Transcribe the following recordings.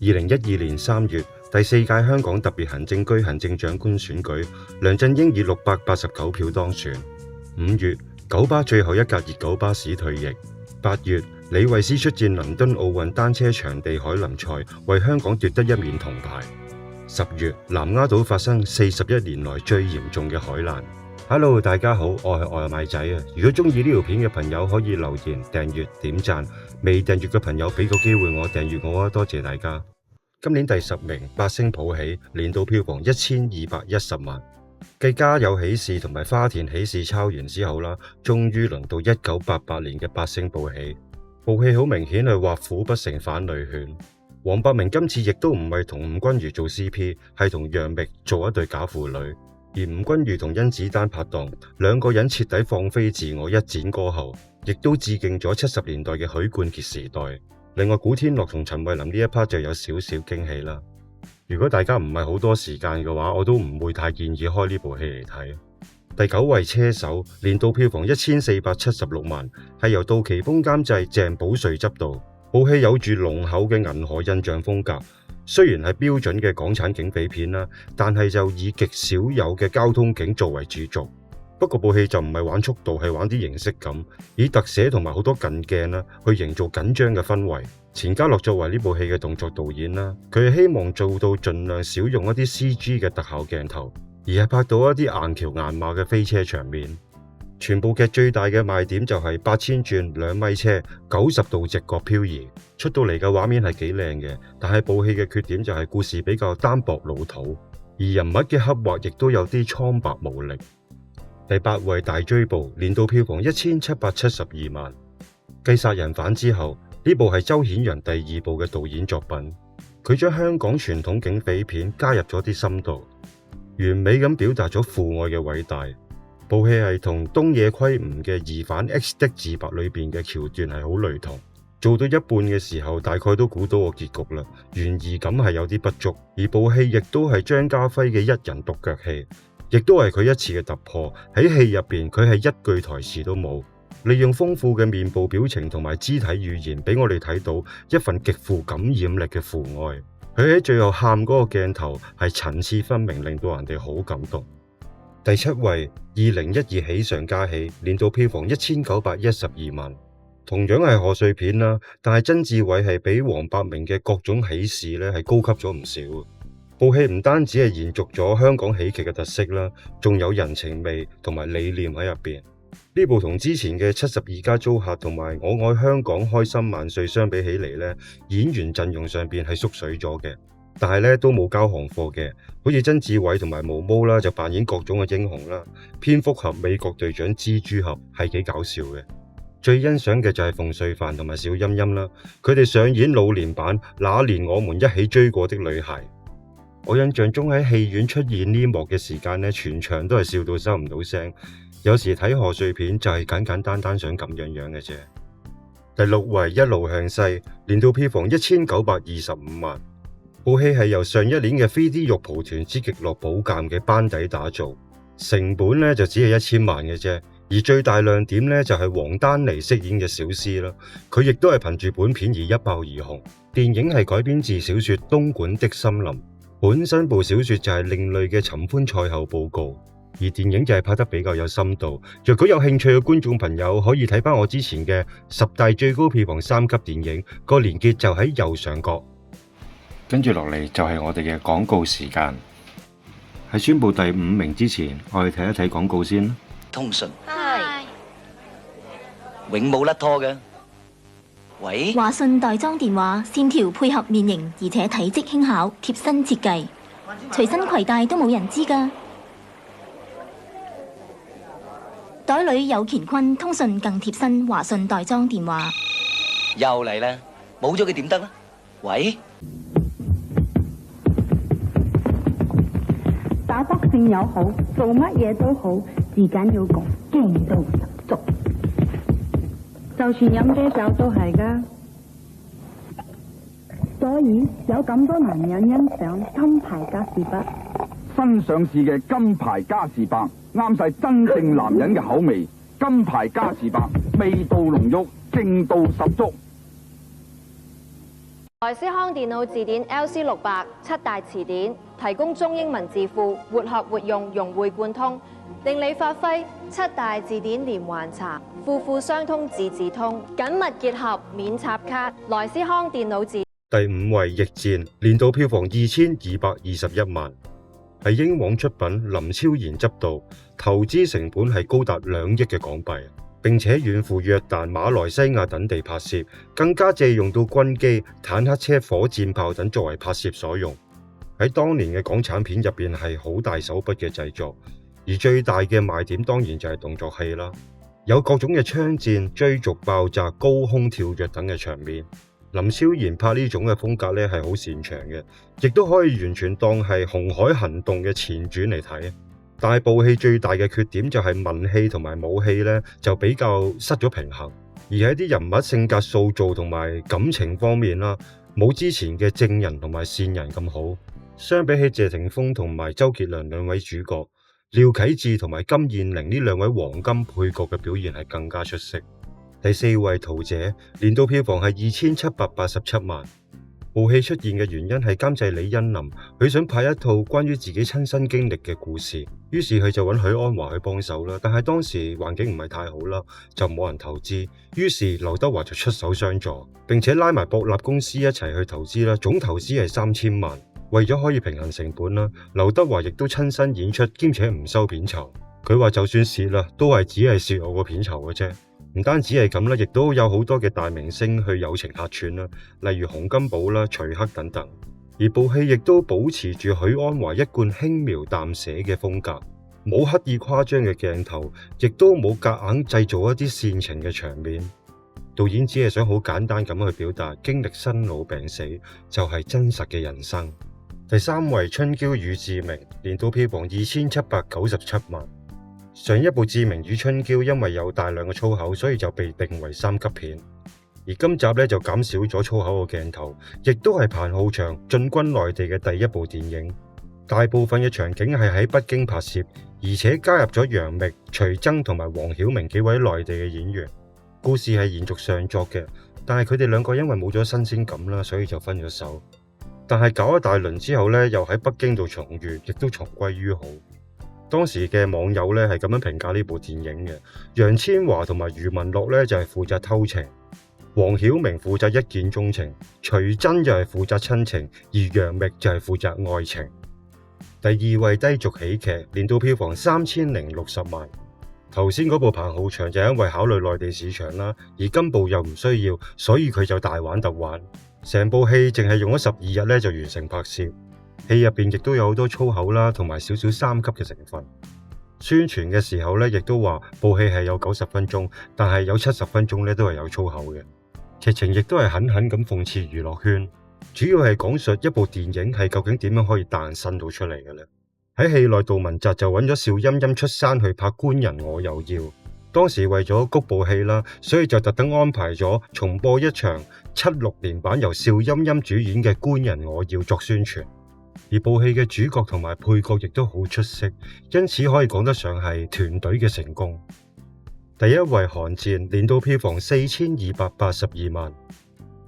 2012年3月，第4屆香港特別行政區行政長官選舉，梁振英以689票當選。5月，九巴最後一架熱狗巴士退役。8月，李慧詩出戰倫敦奧運單車場地凱林賽，為香港奪得1面銅牌。10月，南丫島發生41年來最嚴重嘅海難。Hello， 大家好，我係外賣仔啊！如果中意呢條片嘅朋友可以留言、訂閱、點讚，未訂閱嘅朋友俾個機會我訂閱我啊！多謝大家。今年第10名，八星抱喜，年度票房1210萬。繼家有喜事同埋花田喜事抄完之後啦，終於輪到1988年嘅八星抱喜。部戲好明顯係畫虎不成反類犬。黃百鳴今次亦都唔係同吳君如做 CP， 係同楊冪做一對假父女。而吳君如同甄子丹拍檔，兩個人徹底放飛自我，一展歌喉，亦都致敬咗70年代嘅許冠傑時代。另外，古天樂同陳慧琳呢一 part 就有少少驚喜啦。如果大家唔係好多時間嘅話，我都唔會太建議開呢部戲嚟睇。第9位車手，年度票房1476萬，係由杜琪峰監製，鄭保瑞執導。部戲有住濃厚嘅銀河印象風格。雖然係標準嘅港產警匪片啦，但係就以極少有嘅交通警作為主軸。不過部戲就唔係玩速度，係玩啲形式感，以特寫同埋好多近鏡啦，去營造緊張嘅氛圍。錢嘉樂作為呢部戲嘅動作導演啦，佢係希望做到盡量少用一啲 CG 嘅特效鏡頭，而係拍到一啲硬橋硬馬嘅飛車場面。全部劇最大嘅賣點就係8000轉2米車90度直角漂移，出到嚟嘅畫面係幾靚嘅，但係部戲嘅缺點就係故事比較單薄老土，而人物嘅刻畫亦都有啲蒼白無力。第8位大追捕，年度票房1772萬。繼殺人犯之後，呢部係周顯揚第2部嘅導演作品，佢將香港傳統警匪片加入咗啲深度，完美咁表達咗父愛嘅偉大。部戲係同東野圭吾嘅疑犯 X 的自白裏邊嘅橋段係好雷同，做到一半嘅時候大概都估到個結局啦，懸疑感係有啲不足。而部戲亦都係張家輝嘅一人獨腳戲，亦都係佢一次嘅突破。喺戲入邊佢係一句台詞都冇，利用豐富嘅面部表情同埋肢體語言俾我哋睇到一份極富感染力嘅父愛。佢喺最後喊嗰個鏡頭係層次分明，令到人哋好感動。第7位2012喜上加喜，年度票房1912萬。同樣係賀歲片啦，但係曾志偉係比黃百鳴嘅各種喜事咧係高級咗唔少。部戲唔單止係延續咗香港喜劇嘅特色啦，仲有人情味同埋理念喺入邊。呢部同之前嘅72家租客同埋我愛香港開心萬歲相比起嚟咧，演員陣容上邊係縮水咗嘅。但係咧都冇交行貨嘅，好似曾志偉同埋毛毛啦，就扮演各種嘅英雄啦。蝙蝠俠、美國隊長、蜘蛛俠係幾搞笑嘅。最欣賞嘅就係馮淬帆同埋小陰陰啦，佢哋上演老年版那年我們一起追過的女孩。我印象中喺戲院出現呢幕嘅時間咧，全場都係笑到收唔到聲。有時睇賀歲片就係簡簡單單想咁樣嘅啫。第6位一路向西，年度票房1925萬。部戲係由上一年嘅 3D 肉蒲團之極樂寶鑑嘅班底打造，成本咧就只係1000萬嘅啫。而最大亮點咧就係黃丹妮飾演嘅小詩啦，佢亦都係憑住本片而一爆而紅。電影係改編自小說《東莞的森林》，本身部小說就係另類嘅尋歡賽後報告，而電影就係拍得比較有深度。若果有興趣嘅觀眾朋友可以睇翻我之前嘅10大最高票房3級電影，個連結就喺右上角。跟住落嚟就係我哋嘅廣告時間。喺宣布第5名之前，我哋睇一睇廣告先。通訊，係永冇甩拖嘅。喂，華信袋裝電話，線條配合面型，而且體積輕巧，貼身設計，隨身攜帶都冇人知㗎。袋裏有乾坤，通訊更貼身。華信袋裝電話又嚟啦，冇咗佢點得啦？喂。打得線友好，做乜嘢都好，至緊要講勁度十足。就算飲啤酒都係㗎，所以有咁多男人欣賞金牌嘉士伯。新上市嘅金牌嘉士伯，啱晒真正男人嘅口味。金牌嘉士伯，味道濃郁，勁度十足。萊斯康電腦字典 LC600 7大詞典，提供中英文字庫，活學活用，融會貫通，令你發揮7大字典連環查，庫庫相通，字字通，緊密結合，免插卡。萊斯康電腦字。第5位《逆戰》年度票房2221萬，係英皇出品，林超賢執導，投資成本係高達2億嘅港幣。並且遠赴約旦、馬來西亞等地拍攝，更加借用到軍機、坦克車、火箭炮等作為拍攝所用。喺當年嘅港產片入邊係好大手筆嘅製作，而最大嘅賣點當然就係動作戲啦，有各種嘅槍戰、追逐、爆炸、高空跳躍等嘅場面。林超賢拍呢種嘅風格咧係好擅長嘅，亦都可以完全當係《紅海行動》嘅前傳嚟睇。但係部戲最大嘅缺點就係文戲同埋武戲咧就比較失咗平衡，而喺啲人物性格塑造同埋感情方面啦，冇之前嘅正人同埋善人咁好。相比起謝霆鋒同埋周傑倫兩位主角，廖啟智同埋金燕玲呢兩位黃金配角嘅表現係更加出色。第4位《桃姐》年度票房係2787萬。部戲出現嘅原因係監製李欣琳，佢想拍一套關於自己親身經歷嘅故事，於是佢就揾許鞍華去幫手啦。但係當時環境唔係太好啦，就冇人投資，於是劉德華就出手相助，並且拉埋博立公司一齊去投資啦。總投資係3000萬，為咗可以平衡成本啦，劉德華亦都親身演出，兼且唔收片酬。佢話就算蝕啦，都係只係蝕我個片酬嘅啫。唔單止係咁啦，亦都有好多嘅大明星去友情客串啦，例如洪金寶啦、徐克等等。而部戲亦都保持住許鞍華一貫輕描淡寫嘅風格，冇刻意誇張嘅鏡頭，亦都冇夾硬製造一啲煽情嘅場面。導演只係想好簡單咁去表達經歷生老病死就係真實嘅人生。第3位《春嬌與志明》年度票房2797萬。上一部《志明與春嬌》因為有大量嘅粗口，所以就被定為3級片。而今集咧就減少咗粗口嘅鏡頭，亦都係彭浩翔進軍內地嘅第一部電影。大部分嘅場景係喺北京拍攝，而且加入咗楊冪、徐崢同埋黃曉明幾位內地嘅演員。故事係延續上作嘅，但係佢哋兩個因為冇咗新鮮感啦，所以就分咗手。但係搞一大輪之後咧，又喺北京度重遇，亦都重歸於好。當時嘅網友咧係咁樣評價呢部電影嘅：楊千嬅同埋余文樂咧就係負責偷情，黃曉明負責一見鍾情，徐崢就係負責親情，而楊冪就係負責愛情。第2位低俗喜劇，年度票房3060萬。頭先嗰部彭浩翔就因為考慮內地市場啦，而今部又唔需要，所以佢就大玩特玩，成部戲淨係用咗12日咧就完成拍攝。戲入邊亦都有好多粗口啦，同埋少少3級嘅成分。宣傳嘅時候咧，亦都話部戲係有90分鐘，但係有70分鐘咧都係有粗口嘅。劇情亦都係狠狠咁諷刺娛樂圈，主要係講述一部電影係究竟點樣可以誕生到出嚟嘅咧。喺戲內，杜汶澤就揾咗邵音音出山去拍《官人我又要》，當時為咗谷部戲啦，所以就特登安排咗重播一場76年版由邵音音主演嘅《官人我要》作宣傳。而部戲嘅主角同埋配角亦都好出色，因此可以講得上係團隊嘅成功。第1位《寒戰》年度票房4282萬。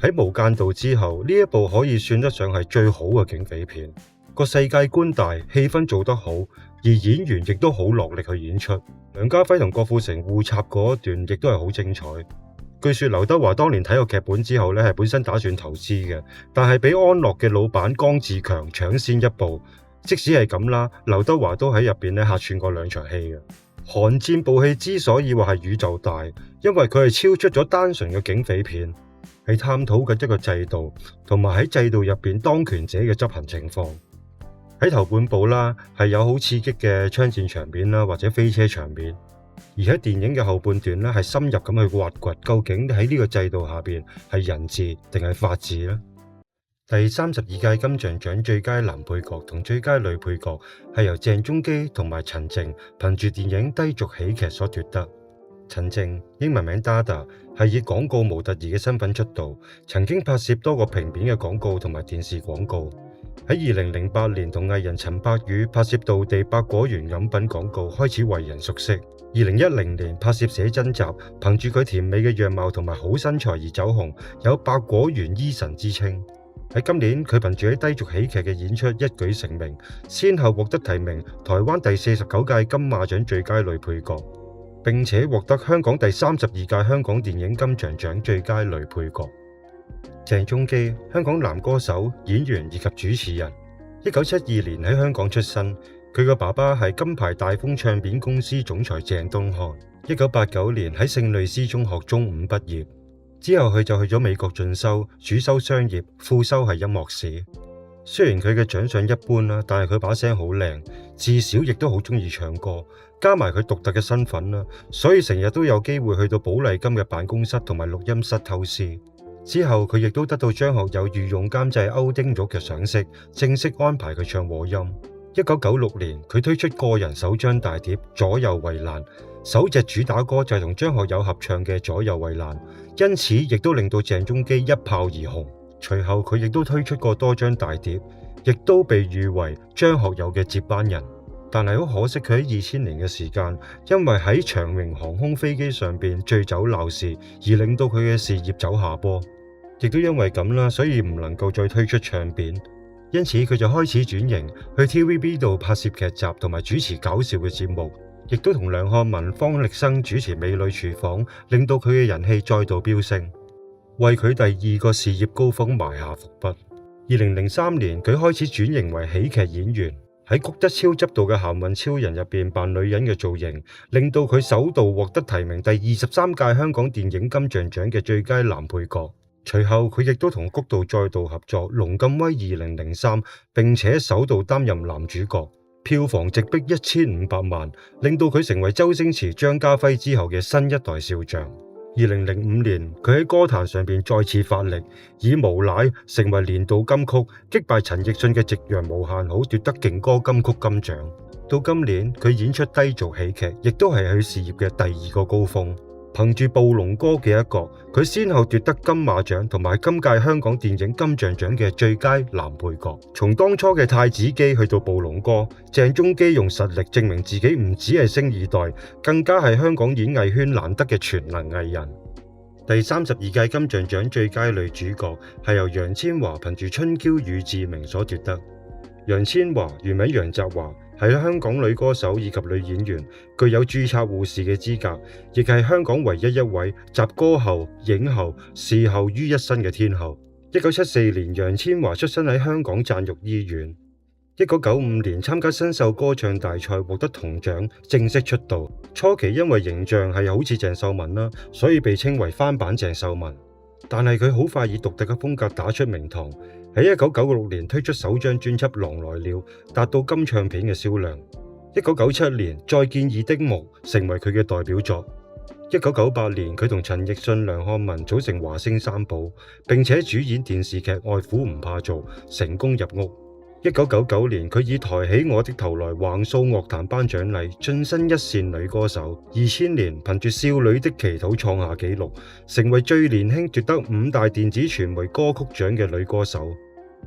喺《無間道》之後，呢一部可以算得上係最好嘅警匪片。個世界觀大，氣氛做得好，而演員亦都好落力去演出。梁家輝同郭富城互插嗰一段亦都係好精彩。據說劉德華當年睇過劇本之後咧，係本身打算投資嘅，但係俾安樂嘅老闆江志強搶先一步。即使係咁啦，劉德華都喺入邊咧客串過2場戲嘅。寒戰部戲之所以話係宇宙大，因為佢係超出咗單純嘅警匪片，係探討緊一個制度，同埋喺制度入邊當權者嘅執行情況。喺頭半部啦，係有好刺激嘅槍戰場面啦，或者飛車場面。而喺電影嘅後半段咧，係深入咁去挖掘究竟喺呢個制度下邊係人治定係法治呢？第32屆金像獎最佳男配角同最佳女配角係由鄭中基同埋陳靜憑住電影低俗喜劇所奪得。陳靜英文名 Dada 係以廣告模特兒嘅身份出道，曾經拍攝多個平面嘅廣告同埋電視廣告。喺2008年同藝人陳柏宇拍攝道地百果園飲品廣告開始為人熟悉。2010年拍攝寫真集，憑住佢甜美嘅樣貌同埋好身材而走紅，有百果園醫神之稱。喺今年，佢憑住喺低俗喜劇嘅演出一舉成名，先後獲得提名台灣第49屆金馬獎最佳女配角，並且獲得香港第32屆香港電影金像獎最佳女配角。鄭中基，香港男歌手、演員以及主持人。1972年喺香港出生，佢嘅爸爸係金牌大風唱片公司總裁鄭東漢。1989年喺聖類斯中學中五畢業。之後佢就去咗美國進修，主修商業，副修係音樂史。雖然佢嘅長相一般啦，但係佢把聲好靚，自小亦都好中意唱歌，加埋佢獨特嘅身份啦，所以成日都有機會去到寶麗金嘅辦公室同埋錄音室偷師。之後佢亦都得到張學友御用監製歐丁玉嘅賞識，正式安排佢唱和音。1996年佢推出個人首張大碟《左右為難》，首隻主打歌就係同張學友合唱嘅《左右為難》，因此亦都令到鄭中基一炮而紅。隨後佢亦都推出過多張大碟，亦都被譽為張學友嘅接班人。但係好可惜，佢喺2000年嘅時間，因為喺長榮航空飛機上邊醉酒鬧事，而令到佢嘅事業走下坡。亦都因為咁啦，所以唔能夠再推出唱片，因此佢就開始轉型去 TVB 度拍攝劇集同埋主持搞笑嘅節目，亦都同梁漢文、方力申主持《美女廚房》，令到佢嘅人氣再度飆升，為佢第二個事業高峰埋下伏筆。2003年佢開始轉型為喜劇演員，喺谷德超執導嘅《鹹運超人》入邊扮女人嘅造型，令到佢首度獲得提名第23屆香港電影金像獎嘅最佳男配角。隨後佢亦都同谷導再度合作《龍咁威2003》，並且首度擔任男主角，票房直逼1500萬，令到佢成為周星馳、張家輝之後嘅新一代笑匠。2005年佢喺歌壇上邊再次發力，以《無賴》成為年度金曲，擊敗陳奕迅嘅《夕陽無限好》，奪得勁歌金曲金獎。到今年佢演出低俗喜劇，亦都係佢事業嘅第二個高峰。憑住《暴龍哥》嘅一角，佢先後奪得金馬獎同埋今屆香港電影金像獎嘅最佳男配角。從當初嘅太子機去到《暴龍哥》，鄭中基用實力證明自己唔只係星二代，更加係香港演藝圈難得嘅全能藝人。第32屆金像獎最佳女主角係由楊千嬅憑住《春嬌與志明》所奪得。楊千嬅原名楊澤華，係香港女歌手以及女演員，具有註冊護士嘅資格，亦係香港唯一一位集歌后、影后、視后於一身嘅天后。1974年，楊千嬅出生喺香港贊育醫院。1995年參加新秀歌唱大賽，獲得銅獎，正式出道。初期因為形象係好似鄭秀文啦，所以被稱為翻版鄭秀文。但係佢好快以獨特嘅風格打出名堂。喺1996年推出首張專輯《狼來了》，達到金唱片嘅銷量。1997年《再見二丁目》成為佢嘅代表作。1998年佢同陳奕迅、梁漢文組成華星三寶，並且主演電視劇《外父唔怕做》，成功入屋。1999年佢以抬起我的頭來橫掃樂壇頒獎禮，晉身一線女歌手。2000年憑住《少女的祈禱》創下紀錄，成為最年輕奪得5大電子傳媒歌曲獎嘅女歌手。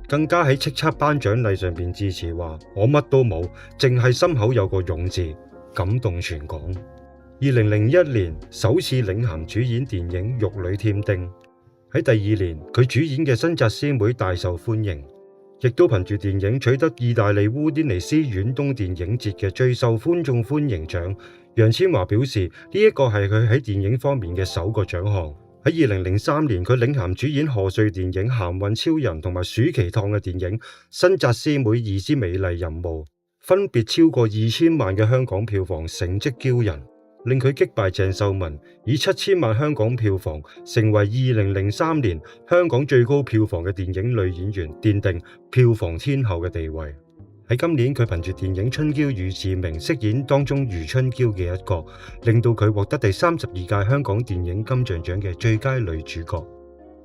更加喺叱咤頒獎禮上邊致辭話：我乜都冇，淨係心口有個勇字，感動全港。2001年首次領銜主演電影《玉女添丁》，喺第二年佢主演嘅新紮師妹大受歡迎。亦都憑住電影取得意大利烏甸尼斯遠東電影節嘅最受觀眾歡迎獎。楊千嬅表示呢一個係佢喺電影方面嘅首個獎項。喺2003年，佢領銜主演賀歲電影《鹹運超人》同埋暑期檔嘅電影《新紮師妹二之美麗任務》，分別超過2000萬嘅香港票房，成績驕人，令佢擊敗鄭秀文，以7000萬香港票房成為2003年香港最高票房嘅電影女演員，奠定票房天后嘅地位。喺今年，佢憑住電影《春嬌與志明》飾演當中余春嬌嘅一角，令到佢獲得第32屆香港電影金像獎嘅最佳女主角。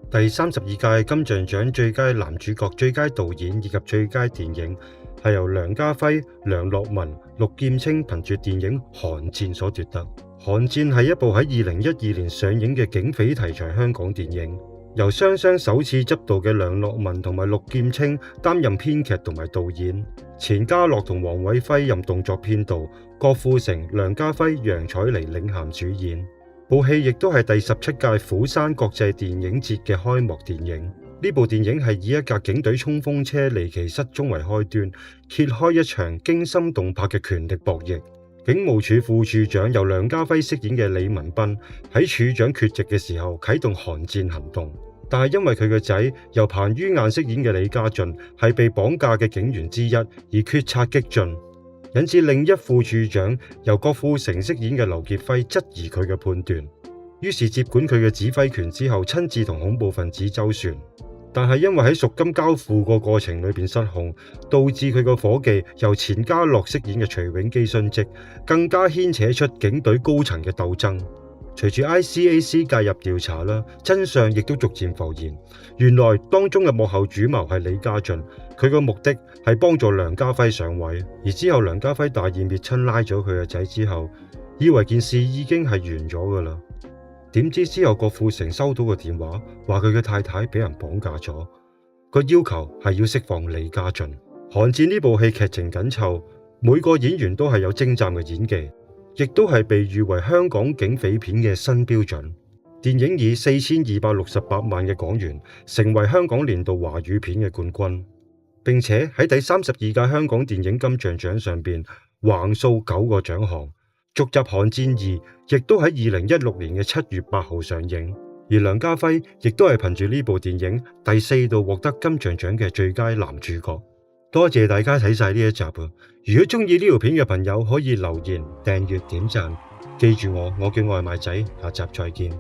第32屆金像獎最佳男主角、最佳導演以及最佳電影係由梁家輝、梁樂文、陸劍青憑住電影《寒戰》所奪得。《寒戰》係一部喺2012年上映嘅警匪題材香港電影，由雙雙首次執導嘅梁樂文同埋陸劍青擔任編劇同埋導演，錢嘉樂同黃偉輝任動作編導，郭富城、梁家輝、楊采妮領銜主演。部戲亦都係第17屆釜山國際電影節嘅開幕電影。呢部電影係以一架警隊衝鋒車離奇失蹤為開端，揭開一場驚心動魄嘅權力博弈。警務處副處長由梁家輝飾演嘅李文斌喺處長缺席嘅時候啟動寒戰行動，但係因為佢個仔由彭于晏飾演嘅李家俊係被綁架嘅警員之一而決策激進，引致另一副處長由郭富城飾演嘅劉傑輝質疑佢嘅判斷，於是接管佢嘅指揮權之後親自同恐怖分子周旋。但係因為喺贖金交付個過程裏邊失控，導致佢個伙計由錢嘉樂飾演嘅徐永基殉職，更加牽扯出警隊高層嘅鬥爭。隨住 ICAC 介入調查啦，真相亦都逐漸浮現。原來當中嘅幕後主謀係李家俊，佢個目的係幫助梁家輝上位。而之後梁家輝大義滅親拉咗佢個仔之後，以為件事已經係完咗噶啦。點知之後郭富城收到個電話，話佢嘅太太俾人綁架咗，個要求係要釋放李家俊。寒戰呢部戲劇情緊湊，每個演員都係有精湛嘅演技，亦都係被譽為香港警匪片嘅新標準。電影以4268萬嘅港元成為香港年度華語片嘅冠軍，並且喺第32屆香港電影金像獎上邊橫掃9個獎項。續集《寒戰2》亦都喺2016年嘅7月8號上映，而梁家輝亦都係憑住呢部電影第4度獲得金像獎嘅最佳男主角。多謝大家睇晒呢一集啊！如果中意呢條片嘅朋友可以留言、訂閱、點讚，記住我叫外賣仔，下集再見。